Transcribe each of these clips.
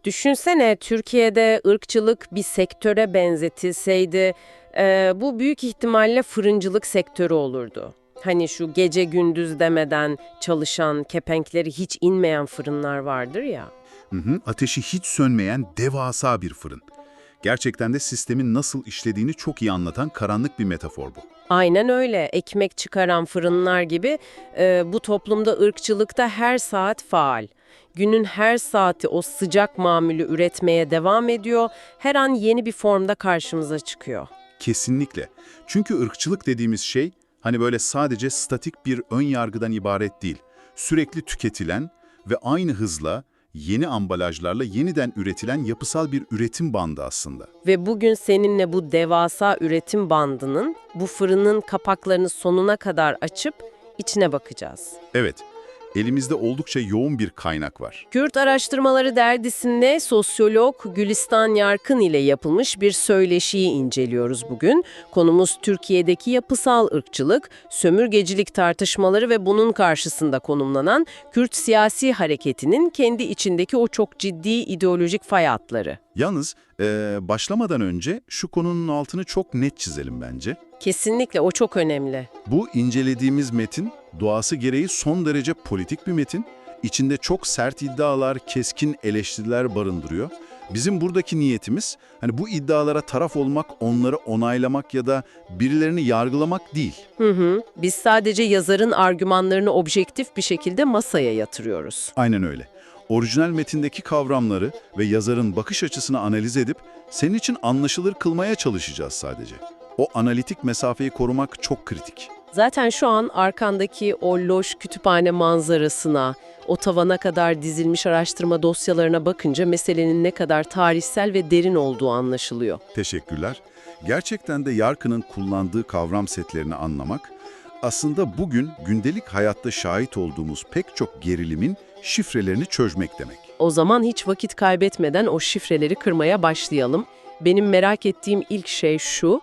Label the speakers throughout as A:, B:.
A: Düşünsene Türkiye'de ırkçılık bir sektöre benzetilseydi, bu büyük ihtimalle fırıncılık sektörü olurdu. Hani şu gece gündüz demeden çalışan, kepenkleri hiç inmeyen fırınlar vardır ya.
B: Hı hı, ateşi hiç sönmeyen devasa bir fırın. Gerçekten de sistemin nasıl işlediğini çok iyi anlatan karanlık bir metafor bu.
A: Aynen öyle. Ekmek çıkaran fırınlar gibi bu toplumda ırkçılıkta her saat faal. Günün her saati o sıcak mamülü üretmeye devam ediyor. Her an yeni bir formda karşımıza çıkıyor.
B: Kesinlikle. Çünkü ırkçılık dediğimiz şey hani böyle sadece statik bir ön yargıdan ibaret değil. Sürekli tüketilen ve aynı hızla yeni ambalajlarla yeniden üretilen yapısal bir üretim bandı aslında.
A: Ve bugün seninle bu devasa üretim bandının, bu fırının kapaklarını sonuna kadar açıp içine bakacağız.
B: Evet, elimizde oldukça yoğun bir kaynak var.
A: Kürt Araştırmaları Dergisi'nde sosyolog Gülistan Yarkın ile yapılmış bir söyleşiyi inceliyoruz bugün. Konumuz Türkiye'deki yapısal ırkçılık, sömürgecilik tartışmaları ve bunun karşısında konumlanan Kürt siyasi hareketinin kendi içindeki o çok ciddi ideolojik fay hatları.
B: Yalnız başlamadan önce şu konunun altını çok net çizelim bence.
A: Kesinlikle o çok önemli.
B: Bu incelediğimiz metin doğası gereği son derece politik bir metin. İçinde çok sert iddialar, keskin eleştiriler barındırıyor. Bizim buradaki niyetimiz hani bu iddialara taraf olmak, onları onaylamak ya da birilerini yargılamak değil.
A: Biz sadece yazarın argümanlarını objektif bir şekilde masaya yatırıyoruz.
B: Aynen öyle. Orijinal metindeki kavramları ve yazarın bakış açısını analiz edip senin için anlaşılır kılmaya çalışacağız sadece. O analitik mesafeyi korumak çok kritik.
A: Zaten şu an arkandaki o loş kütüphane manzarasına, o tavana kadar dizilmiş araştırma dosyalarına bakınca meselenin ne kadar tarihsel ve derin olduğu anlaşılıyor.
B: Teşekkürler. Gerçekten de Yarkın'ın kullandığı kavram setlerini anlamak, aslında bugün gündelik hayatta şahit olduğumuz pek çok gerilimin şifrelerini çözmek demek.
A: O zaman hiç vakit kaybetmeden o şifreleri kırmaya başlayalım. Benim merak ettiğim ilk şey şu,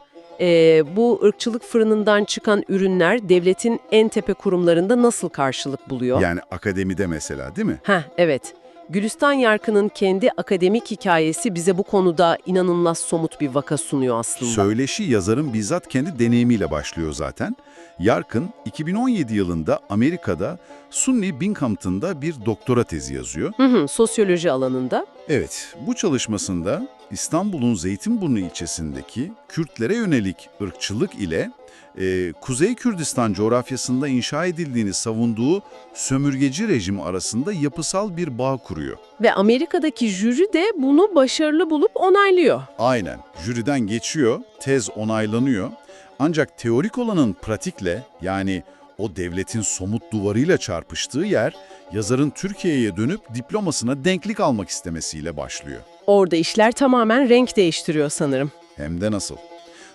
A: bu ırkçılık fırınından çıkan ürünler devletin en tepe kurumlarında nasıl karşılık buluyor?
B: Yani akademide mesela, değil mi?
A: Evet. Gülistan Yarkın'ın kendi akademik hikayesi bize bu konuda inanılmaz somut bir vaka sunuyor aslında.
B: Söyleşi yazarın bizzat kendi deneyimiyle başlıyor zaten. Yarkın 2017 yılında Amerika'da SUNY Binghamton'da bir doktora tezi yazıyor.
A: Sosyoloji alanında.
B: Evet, bu çalışmasında İstanbul'un Zeytinburnu ilçesindeki Kürtlere yönelik ırkçılık ile Kuzey Kürdistan coğrafyasında inşa edildiğini savunduğu sömürgeci rejim arasında yapısal bir bağ kuruyor.
A: Ve Amerika'daki jüri de bunu başarılı bulup onaylıyor.
B: Aynen, jüriden geçiyor, tez onaylanıyor. Ancak teorik olanın pratikle, yani o devletin somut duvarıyla çarpıştığı yer, yazarın Türkiye'ye dönüp diplomasına denklik almak istemesiyle başlıyor.
A: Orada işler tamamen renk değiştiriyor sanırım.
B: Hem de nasıl?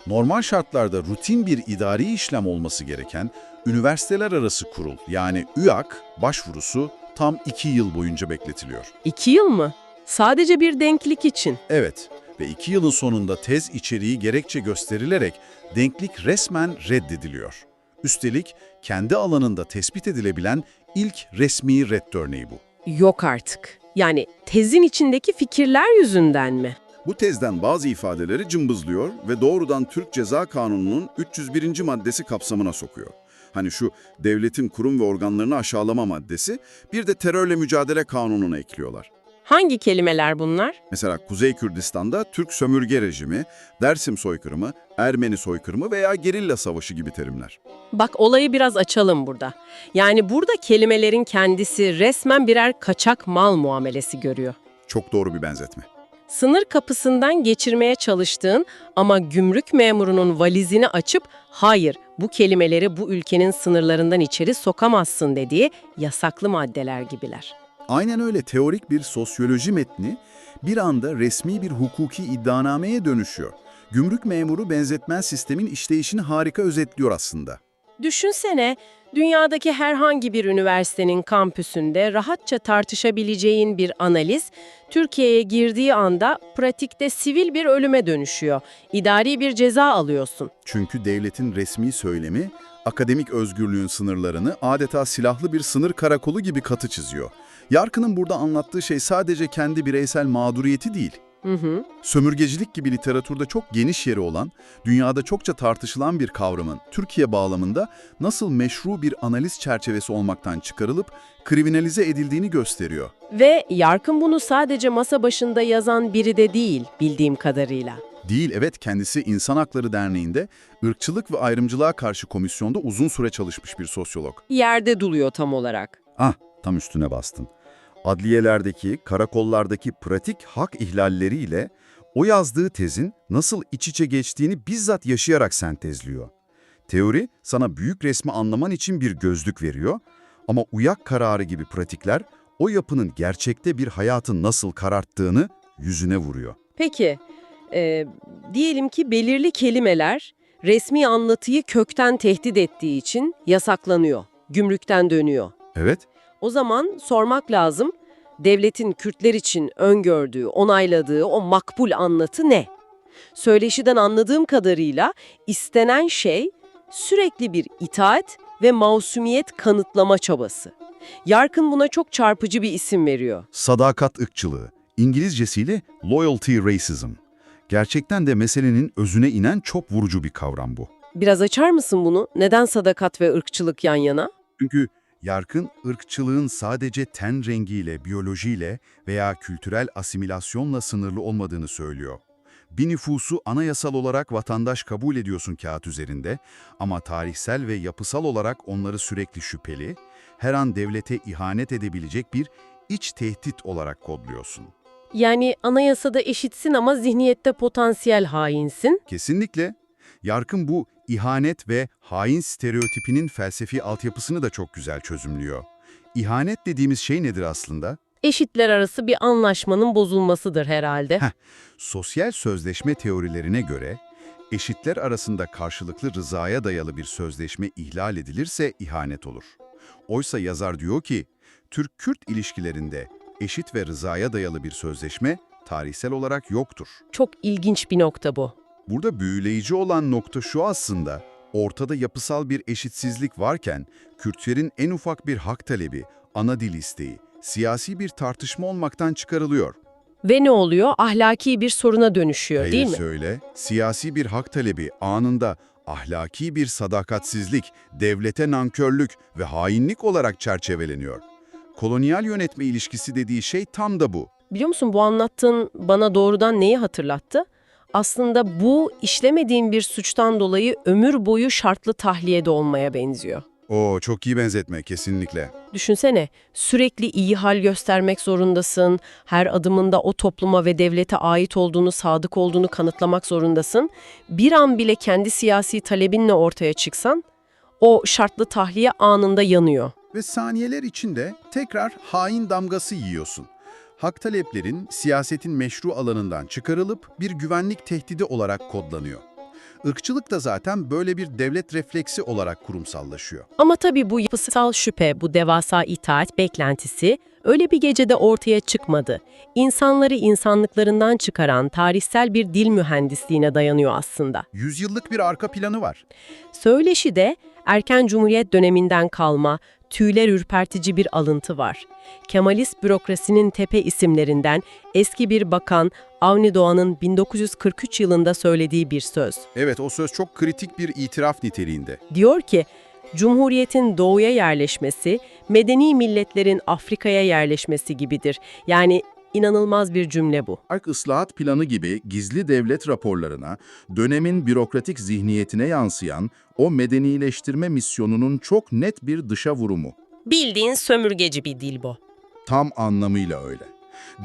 B: Normal şartlarda rutin bir idari işlem olması gereken üniversiteler arası kurul, yani ÜAK başvurusu tam 2 yıl boyunca bekletiliyor.
A: 2 yıl mı? Sadece bir denklik için.
B: Evet ve 2 yılın sonunda tez içeriği gerekçe gösterilerek denklik resmen reddediliyor. Üstelik kendi alanında tespit edilebilen ilk resmi red örneği bu.
A: Yok artık. Yani tezin içindeki fikirler yüzünden mi?
B: Bu tezden bazı ifadeleri cımbızlıyor ve doğrudan Türk Ceza Kanunu'nun 301. maddesi kapsamına sokuyor. Hani şu devletin kurum ve organlarını aşağılama maddesi, bir de terörle mücadele kanununa ekliyorlar.
A: Hangi kelimeler bunlar?
B: Mesela Kuzey Kürdistan'da Türk sömürge rejimi, Dersim soykırımı, Ermeni soykırımı veya gerilla savaşı gibi terimler.
A: Bak olayı biraz açalım burada. Yani burada kelimelerin kendisi resmen birer kaçak mal muamelesi görüyor.
B: Çok doğru bir benzetme.
A: Sınır kapısından geçirmeye çalıştığın ama gümrük memurunun valizini açıp hayır bu kelimeleri bu ülkenin sınırlarından içeri sokamazsın dediği yasaklı maddeler gibiler.
B: Aynen öyle, teorik bir sosyoloji metni bir anda resmi bir hukuki iddianameye dönüşüyor. Gümrük memuru benzetmen sistemin işleyişini harika özetliyor aslında.
A: Düşünsene, dünyadaki herhangi bir üniversitenin kampüsünde rahatça tartışabileceğin bir analiz, Türkiye'ye girdiği anda pratikte sivil bir ölüme dönüşüyor. İdari bir ceza alıyorsun.
B: Çünkü devletin resmi söylemi, akademik özgürlüğün sınırlarını adeta silahlı bir sınır karakolu gibi katı çiziyor. Yarkın'ın burada anlattığı şey sadece kendi bireysel mağduriyeti değil. Sömürgecilik gibi literatürde çok geniş yeri olan, dünyada çokça tartışılan bir kavramın Türkiye bağlamında nasıl meşru bir analiz çerçevesi olmaktan çıkarılıp kriminalize edildiğini gösteriyor.
A: Ve Yarkın bunu sadece masa başında yazan biri de değil bildiğim kadarıyla.
B: Değil, evet, kendisi İnsan Hakları Derneği'nde ırkçılık ve ayrımcılığa karşı komisyonda uzun süre çalışmış bir sosyolog.
A: Yerde duruyor tam olarak.
C: Tam üstüne bastın. Adliyelerdeki, karakollardaki pratik hak ihlalleriyle o yazdığı tezin nasıl iç içe geçtiğini bizzat yaşayarak sentezliyor. Teori sana büyük resmi anlaman için bir gözlük veriyor ama uyak kararı gibi pratikler o yapının gerçekte bir hayatı nasıl kararttığını yüzüne vuruyor.
A: Peki, diyelim ki belirli kelimeler resmi anlatıyı kökten tehdit ettiği için yasaklanıyor, gümrükten dönüyor.
C: Evet,
A: O zaman sormak lazım, devletin Kürtler için öngördüğü, onayladığı o makbul anlatı ne? Söyleşiden anladığım kadarıyla istenen şey sürekli bir itaat ve masumiyet kanıtlama çabası. Yarkın buna çok çarpıcı bir isim veriyor.
C: sadakat ırkçılığı, İngilizcesiyle loyalty racism. Gerçekten de meselenin özüne inen çok vurucu bir kavram bu.
A: Biraz açar mısın bunu? Neden sadakat ve ırkçılık yan yana?
C: Çünkü Yarkın, ırkçılığın sadece ten rengiyle, biyolojiyle veya kültürel asimilasyonla sınırlı olmadığını söylüyor. Bir nüfusu anayasal olarak vatandaş kabul ediyorsun kağıt üzerinde ama tarihsel ve yapısal olarak onları sürekli şüpheli, her an devlete ihanet edebilecek bir iç tehdit olarak kodluyorsun.
A: Yani anayasada eşitsin ama zihniyette potansiyel hainsin.
C: Kesinlikle. Yarkın bu ihanet ve hain stereotipinin felsefi altyapısını da çok güzel çözümlüyor. İhanet dediğimiz şey nedir aslında?
A: Eşitler arası bir anlaşmanın bozulmasıdır herhalde.
C: Sosyal sözleşme teorilerine göre, eşitler arasında karşılıklı rızaya dayalı bir sözleşme ihlal edilirse ihanet olur. Oysa yazar diyor ki, Türk-Kürt ilişkilerinde eşit ve rızaya dayalı bir sözleşme tarihsel olarak yoktur.
A: Çok ilginç bir nokta bu.
C: Burada büyüleyici olan nokta şu aslında, ortada yapısal bir eşitsizlik varken, Kürtlerin en ufak bir hak talebi, ana dil isteği, siyasi bir tartışma olmaktan çıkarılıyor.
A: Ve ne oluyor? Ahlaki bir soruna dönüşüyor, değil mi?
C: Hayır söyle, siyasi bir hak talebi anında ahlaki bir sadakatsizlik, devlete nankörlük ve hainlik olarak çerçeveleniyor. Kolonyal yönetme ilişkisi dediği şey tam da bu.
A: Biliyor musun, bu anlattığın bana doğrudan neyi hatırlattı? Aslında bu işlemediğin bir suçtan dolayı ömür boyu şartlı tahliyede olmaya benziyor.
C: Çok iyi benzetme, kesinlikle.
A: Düşünsene, sürekli iyi hal göstermek zorundasın, her adımında o topluma ve devlete ait olduğunu, sadık olduğunu kanıtlamak zorundasın. Bir an bile kendi siyasi talebinle ortaya çıksan, o şartlı tahliye anında yanıyor.
B: Ve saniyeler içinde tekrar hain damgası yiyorsun. Hak taleplerin siyasetin meşru alanından çıkarılıp bir güvenlik tehdidi olarak kodlanıyor. Irkçılık da zaten böyle bir devlet refleksi olarak kurumsallaşıyor.
A: Ama tabii bu yapısal şüphe, bu devasa itaat beklentisi öyle bir gecede ortaya çıkmadı. İnsanları insanlıklarından çıkaran tarihsel bir dil mühendisliğine dayanıyor aslında.
B: Yüzyıllık bir arka planı var.
A: Söyleşi de erken Cumhuriyet döneminden kalma, tüyler ürpertici bir alıntı var. Kemalist bürokrasinin tepe isimlerinden eski bir bakan Avni Doğan'ın 1943 yılında söylediği bir söz.
B: Evet, o söz çok kritik bir itiraf niteliğinde.
A: Diyor ki, Cumhuriyetin doğuya yerleşmesi, medeni milletlerin Afrika'ya yerleşmesi gibidir. Yani inanılmaz bir cümle bu.
B: Ark ıslahat planı gibi gizli devlet raporlarına, dönemin bürokratik zihniyetine yansıyan o medenileştirme misyonunun çok net bir dışa vurumu.
A: Bildiğin sömürgeci bir dil bu.
B: Tam anlamıyla öyle.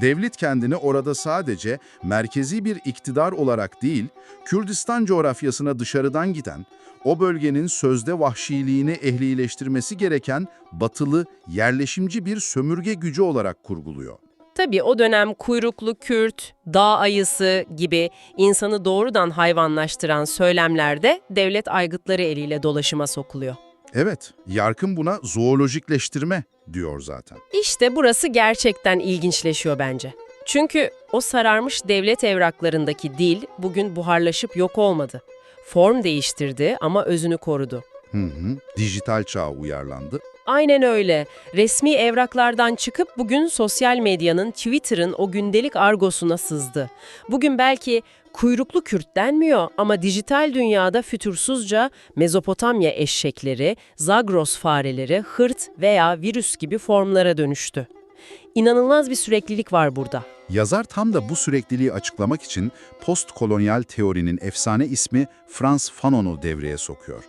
B: Devlet kendini orada sadece merkezi bir iktidar olarak değil, Kürdistan coğrafyasına dışarıdan giden, o bölgenin sözde vahşiliğini ehlileştirmesi gereken batılı, yerleşimci bir sömürge gücü olarak kurguluyor.
A: Tabii o dönem kuyruklu Kürt, dağ ayısı gibi insanı doğrudan hayvanlaştıran söylemlerde devlet aygıtları eliyle dolaşıma sokuluyor.
B: Evet, Yarkın buna zoolojikleştirme diyor zaten.
A: İşte burası gerçekten ilginçleşiyor bence. Çünkü o sararmış devlet evraklarındaki dil bugün buharlaşıp yok olmadı. Form değiştirdi ama özünü korudu.
B: Dijital çağa uyarlandı.
A: Aynen öyle. Resmi evraklardan çıkıp bugün sosyal medyanın, Twitter'ın o gündelik argosuna sızdı. Bugün belki kuyruklu Kürt denmiyor ama dijital dünyada fütursuzca Mezopotamya eşekleri, Zagros fareleri, hırt veya virüs gibi formlara dönüştü. İnanılmaz bir süreklilik var burada.
B: Yazar tam da bu sürekliliği açıklamak için postkolonyal teorinin efsane ismi Frantz Fanon'u devreye sokuyor.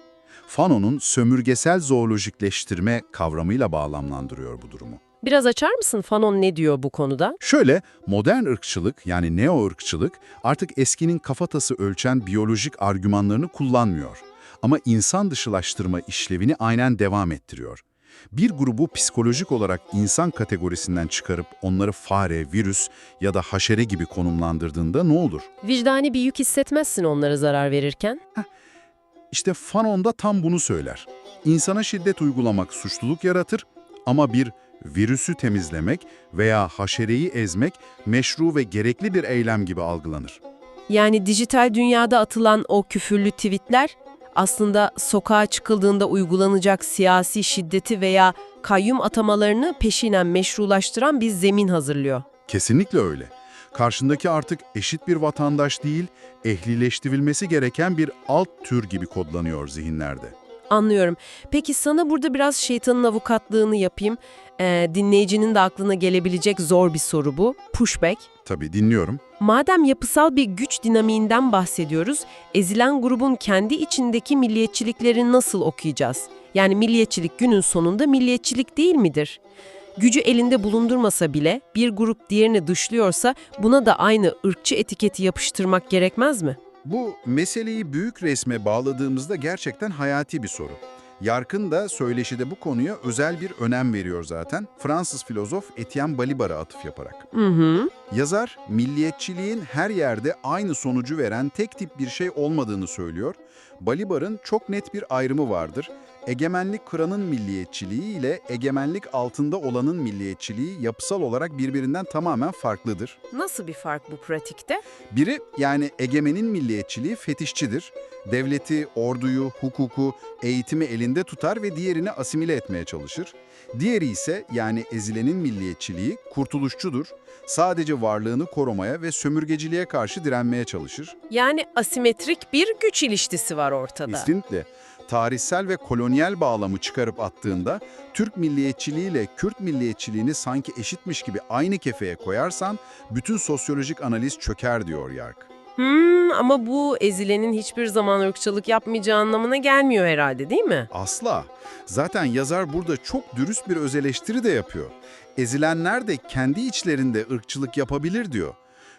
B: Fanon'un sömürgesel zoolojikleştirme kavramıyla bağlamlandırıyor bu durumu.
A: Biraz açar mısın Fanon ne diyor bu konuda?
B: Şöyle, modern ırkçılık yani neo-ırkçılık artık eskinin kafatası ölçen biyolojik argümanlarını kullanmıyor. Ama insan dışılaştırma işlevini aynen devam ettiriyor. Bir grubu psikolojik olarak insan kategorisinden çıkarıp onları fare, virüs ya da haşere gibi konumlandırdığında ne olur?
A: Vicdani bir yük hissetmezsin onlara zarar verirken.
B: İşte Fanon da tam bunu söyler. İnsana şiddet uygulamak suçluluk yaratır ama bir virüsü temizlemek veya haşereyi ezmek meşru ve gerekli bir eylem gibi algılanır.
A: Yani dijital dünyada atılan o küfürlü tweetler aslında sokağa çıkıldığında uygulanacak siyasi şiddeti veya kayyum atamalarını peşinen meşrulaştıran bir zemin hazırlıyor.
B: Kesinlikle öyle. Karşındaki artık eşit bir vatandaş değil, ehlileştirilmesi gereken bir alt tür gibi kodlanıyor zihinlerde.
A: Anlıyorum. Peki sana burada biraz şeytanın avukatlığını yapayım. Dinleyicinin de aklına gelebilecek zor bir soru bu. Pushback.
B: Tabii dinliyorum.
A: Madem yapısal bir güç dinamiğinden bahsediyoruz, ezilen grubun kendi içindeki milliyetçilikleri nasıl okuyacağız? Yani milliyetçilik günün sonunda milliyetçilik değil midir? Gücü elinde bulundurmasa bile bir grup diğerini dışlıyorsa buna da aynı ırkçı etiketi yapıştırmak gerekmez mi?
B: Bu meseleyi büyük resme bağladığımızda gerçekten hayati bir soru. Yarkın da söyleşide bu konuya özel bir önem veriyor zaten. Fransız filozof Etienne Balibar'a atıf yaparak. Yazar, milliyetçiliğin her yerde aynı sonucu veren tek tip bir şey olmadığını söylüyor. Balibar'ın çok net bir ayrımı vardır. Egemenlik kuranın milliyetçiliği ile egemenlik altında olanın milliyetçiliği yapısal olarak birbirinden tamamen farklıdır.
A: Nasıl bir fark bu pratikte?
B: Biri yani egemenin milliyetçiliği fetişçidir. Devleti, orduyu, hukuku, eğitimi elinde tutar ve diğerini asimile etmeye çalışır. Diğeri ise yani ezilenin milliyetçiliği kurtuluşçudur. Sadece varlığını korumaya ve sömürgeciliğe karşı direnmeye çalışır.
A: Yani asimetrik bir güç ilişkisi var ortada.
B: Kesinlikle. Tarihsel ve kolonyal bağlamı çıkarıp attığında Türk milliyetçiliğiyle Kürt milliyetçiliğini sanki eşitmiş gibi aynı kefeye koyarsan bütün sosyolojik analiz çöker diyor Yark.
A: Ama bu ezilenin hiçbir zaman ırkçılık yapmayacağı anlamına gelmiyor herhalde, değil mi?
B: Asla. Zaten yazar burada çok dürüst bir öz eleştiri de yapıyor. Ezilenler de kendi içlerinde ırkçılık yapabilir diyor.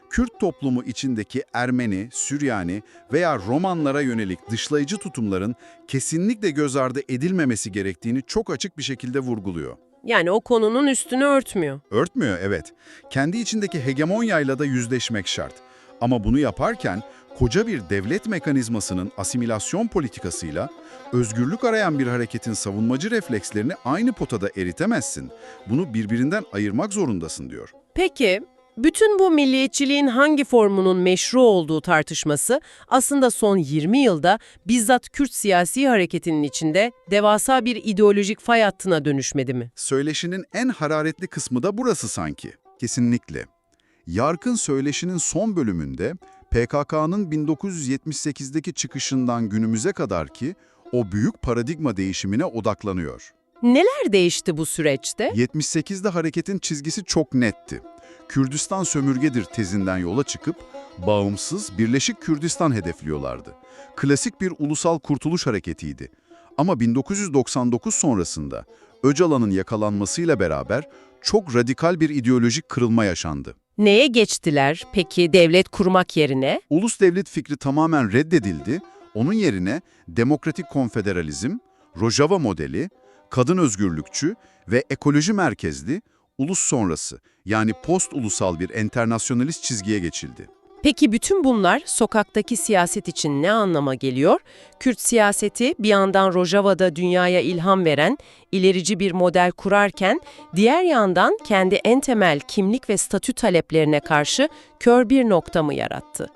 B: Kürt toplumu içindeki Ermeni, Süryani veya Romanlara yönelik dışlayıcı tutumların kesinlikle göz ardı edilmemesi gerektiğini çok açık bir şekilde vurguluyor.
A: Yani o konunun üstünü örtmüyor.
B: Örtmüyor, evet. Kendi içindeki hegemonyayla da yüzleşmek şart. Ama bunu yaparken koca bir devlet mekanizmasının asimilasyon politikasıyla özgürlük arayan bir hareketin savunmacı reflekslerini aynı potada eritemezsin. Bunu birbirinden ayırmak zorundasın diyor.
A: Peki, bütün bu milliyetçiliğin hangi formunun meşru olduğu tartışması aslında son 20 yılda bizzat Kürt siyasi hareketinin içinde devasa bir ideolojik fay hattına dönüşmedi mi?
B: Söyleşinin en hararetli kısmı da burası sanki. Kesinlikle. Yarkın söyleşinin son bölümünde PKK'nın 1978'deki çıkışından günümüze kadar ki o büyük paradigma değişimine odaklanıyor.
A: Neler değişti bu süreçte?
B: 78'de hareketin çizgisi çok netti. Kürdistan sömürgedir tezinden yola çıkıp bağımsız Birleşik Kürdistan hedefliyorlardı. Klasik bir ulusal kurtuluş hareketiydi. Ama 1999 sonrasında Öcalan'ın yakalanmasıyla beraber çok radikal bir ideolojik kırılma yaşandı.
A: Neye geçtiler peki devlet kurmak yerine?
B: Ulus devlet fikri tamamen reddedildi. Onun yerine demokratik konfederalizm, Rojava modeli, kadın özgürlükçü ve ekoloji merkezli ulus sonrası yani post-ulusal bir enternasyonalist çizgiye geçildi.
A: Peki bütün bunlar sokaktaki siyaset için ne anlama geliyor? Kürt siyaseti bir yandan Rojava'da dünyaya ilham veren, ilerici bir model kurarken, diğer yandan kendi en temel kimlik ve statü taleplerine karşı kör bir nokta mı yarattı?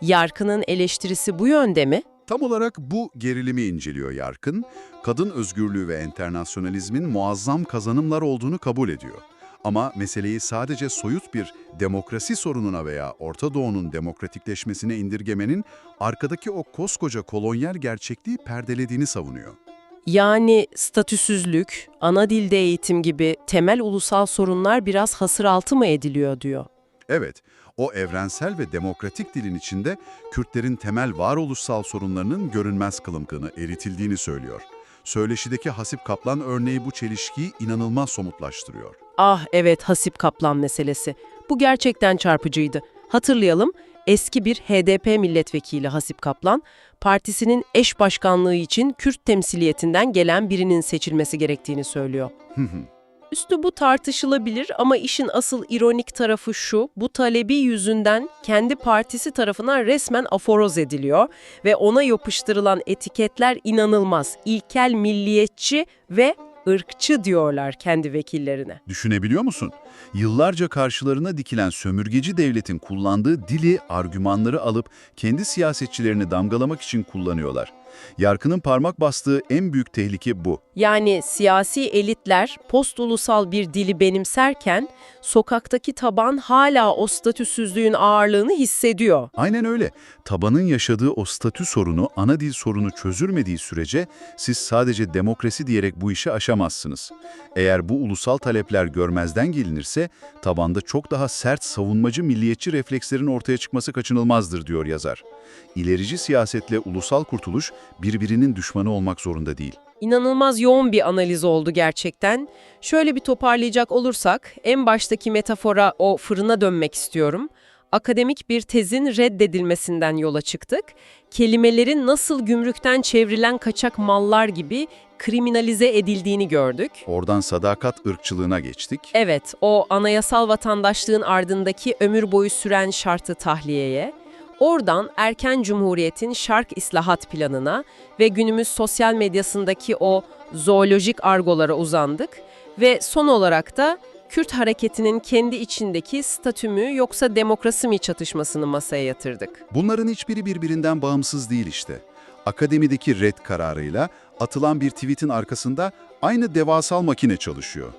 A: Yarkının eleştirisi bu yönde mi?
B: Tam olarak bu gerilimi inceliyor Yarkın. Kadın özgürlüğü ve enternasyonalizmin muazzam kazanımlar olduğunu kabul ediyor. Ama meseleyi sadece soyut bir demokrasi sorununa veya Orta Doğu'nun demokratikleşmesine indirgemenin arkadaki o koskoca kolonyal gerçekliği perdelediğini savunuyor.
A: Yani statüsüzlük, ana dilde eğitim gibi temel ulusal sorunlar biraz hasıraltı mı ediliyor diyor.
B: Evet, o evrensel ve demokratik dilin içinde Kürtlerin temel varoluşsal sorunlarının görünmez kılımkını eritildiğini söylüyor. Söyleşideki Hasip Kaplan örneği bu çelişkiyi inanılmaz somutlaştırıyor.
A: Ah evet, Hasip Kaplan meselesi. Bu gerçekten çarpıcıydı. Hatırlayalım, eski bir HDP milletvekili Hasip Kaplan, partisinin eş başkanlığı için Kürt temsiliyetinden gelen birinin seçilmesi gerektiğini söylüyor. Üslubu tartışılabilir ama işin asıl ironik tarafı şu, bu talebi yüzünden kendi partisi tarafından resmen aforoz ediliyor ve ona yapıştırılan etiketler inanılmaz. İlkel milliyetçi ve ırkçı diyorlar kendi vekillerine.
B: Düşünebiliyor musun? Yıllarca karşılarına dikilen sömürgeci devletin kullandığı dili, argümanları alıp kendi siyasetçilerini damgalamak için kullanıyorlar. Yarkın'ın parmak bastığı en büyük tehlike bu.
A: Yani siyasi elitler post-ulusal bir dili benimserken sokaktaki taban hala o statüsüzlüğün ağırlığını hissediyor.
B: Aynen öyle. Tabanın yaşadığı o statü sorunu, ana dil sorunu çözülmediği sürece siz sadece demokrasi diyerek bu işi aşamazsınız. Eğer bu ulusal talepler görmezden gelinirse tabanda çok daha sert savunmacı milliyetçi reflekslerin ortaya çıkması kaçınılmazdır diyor yazar. İlerici siyasetle ulusal kurtuluş birbirinin düşmanı olmak zorunda değil.
A: İnanılmaz yoğun bir analiz oldu gerçekten. Şöyle bir toparlayacak olursak, en baştaki metafora, o fırına dönmek istiyorum. Akademik bir tezin reddedilmesinden yola çıktık. Kelimelerin nasıl gümrükten çevrilen kaçak mallar gibi kriminalize edildiğini gördük.
B: Oradan sadakat ırkçılığına geçtik.
A: Evet, o anayasal vatandaşlığın ardındaki ömür boyu süren şartı tahliyeye, oradan erken cumhuriyetin şark islahat planına ve günümüz sosyal medyasındaki o zoolojik argolara uzandık ve son olarak da Kürt hareketinin kendi içindeki statü mü yoksa demokrasi mi çatışmasını masaya yatırdık.
B: Bunların hiçbiri birbirinden bağımsız değil işte. Akademideki red kararıyla atılan bir tweetin arkasında aynı devasal makine çalışıyor.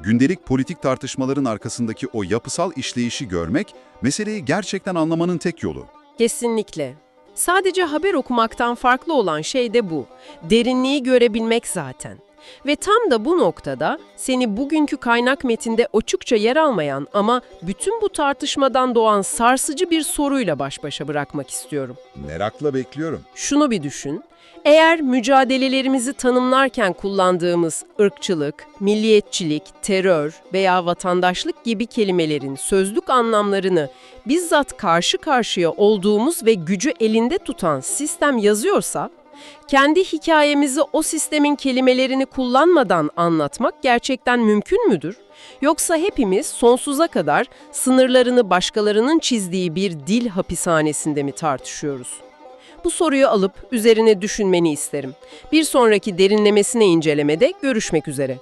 B: Gündelik politik tartışmaların arkasındaki o yapısal işleyişi görmek, meseleyi gerçekten anlamanın tek yolu.
A: Kesinlikle. Sadece haber okumaktan farklı olan şey de bu. Derinliği görebilmek zaten. Ve tam da bu noktada seni bugünkü kaynak metinde açıkça yer almayan ama bütün bu tartışmadan doğan sarsıcı bir soruyla baş başa bırakmak istiyorum.
B: Merakla bekliyorum.
A: Şunu bir düşün. Eğer mücadelelerimizi tanımlarken kullandığımız ırkçılık, milliyetçilik, terör veya vatandaşlık gibi kelimelerin sözlük anlamlarını bizzat karşı karşıya olduğumuz ve gücü elinde tutan sistem yazıyorsa, kendi hikayemizi o sistemin kelimelerini kullanmadan anlatmak gerçekten mümkün müdür? Yoksa hepimiz sonsuza kadar sınırlarını başkalarının çizdiği bir dil hapishanesinde mi tartışıyoruz? Bu soruyu alıp üzerine düşünmeni isterim. Bir sonraki derinlemesine incelemede görüşmek üzere.